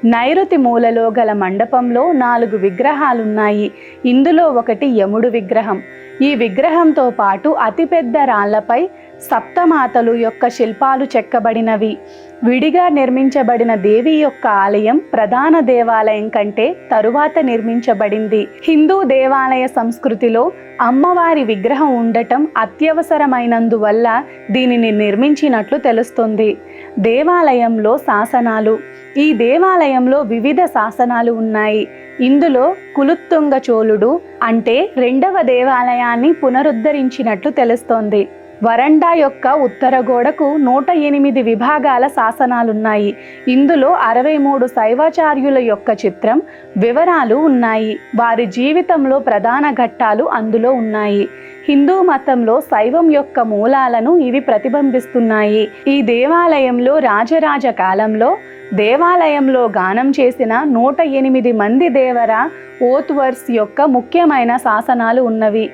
నైరుతి మూలలో గల మండపంలో 4 విగ్రహాలున్నాయి. ఇందులో ఒకటి యముడు విగ్రహం. ఈ విగ్రహంతో పాటు అతిపెద్ద రాళ్లపై సప్తమాతలు యొక్క శిల్పాలు చెక్కబడినవి. విడిగా నిర్మించబడిన దేవి యొక్క ఆలయం ప్రధాన దేవాలయం కంటే తరువాత నిర్మించబడింది. హిందూ దేవాలయ సంస్కృతిలో అమ్మవారి విగ్రహం ఉండటం అత్యవసరమైనందువల్ల దీనిని నిర్మించినట్లు తెలుస్తుంది. దేవాలయంలో శాసనాలు. ఈ దేవాలయంలో వివిధ శాసనాలు ఉన్నాయి. ఇందులో కులుత్తుంగ చోళుడు అంటే 2వ దేవాలయాన్ని పునరుద్ధరించినట్లు తెలుస్తోంది. వరండా యొక్క ఉత్తర గోడకు 108 విభాగాల శాసనాలున్నాయి. ఇందులో 63 శైవాచార్యుల యొక్క చిత్రం, వివరాలు ఉన్నాయి. వారి జీవితంలో ప్రధాన ఘట్టాలు అందులో ఉన్నాయి. హిందూ మతంలో శైవం యొక్క మూలాలను ఇవి ప్రతిబింబిస్తున్నాయి. ఈ దేవాలయంలో రాజరాజ కాలంలో దేవాలయంలో గానం చేసిన 108 మంది దేవర ఓత్వర్స్ యొక్క ముఖ్యమైన శాసనాలు ఉన్నవి.